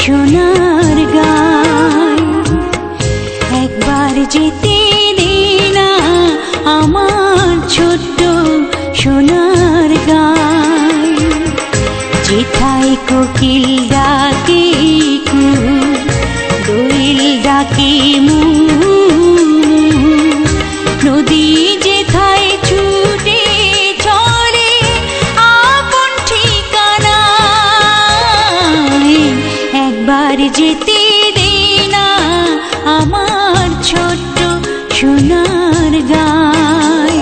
সোনার গায়। একবার যেতে দে না আমার ছোট্ট সোনার গায়। যেথায় কোকিল ডাকে কুহু, দোয়েল ডাকে মু, নদী যেথায় ছুটে চলে আপন ঠিকানায়। একবার যেতে দে না আমার ছোট্ট সোনার গায়।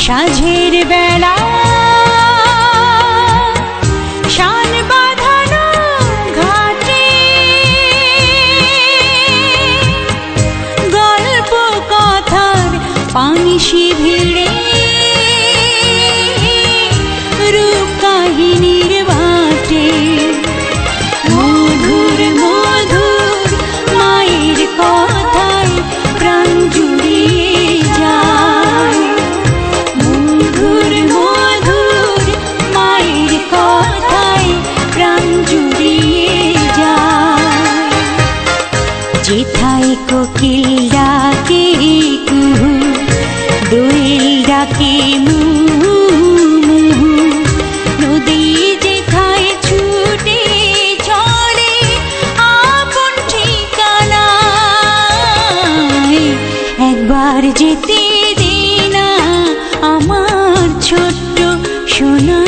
সাঁঝের বেলা শান বাঁধানো ঘাটে, গল্প কথার পানিশি ভিড়ে, রূপ কাহিনীর বাটে। মধুর মধুর মায়ের কথায় প্রাণ জুড়িয়ে যায়। মধুর মধুর মায়ের কথায় প্রাণ জুড়িয়ে যায়। যেথায় কোকিল ডাকে কুহু, দোয়েল ডাকে মু, নদী যেথায় ছুটে চলে আপন ঠিকানায়। একবার যেতে দে না আমার ছোট্ট সোনা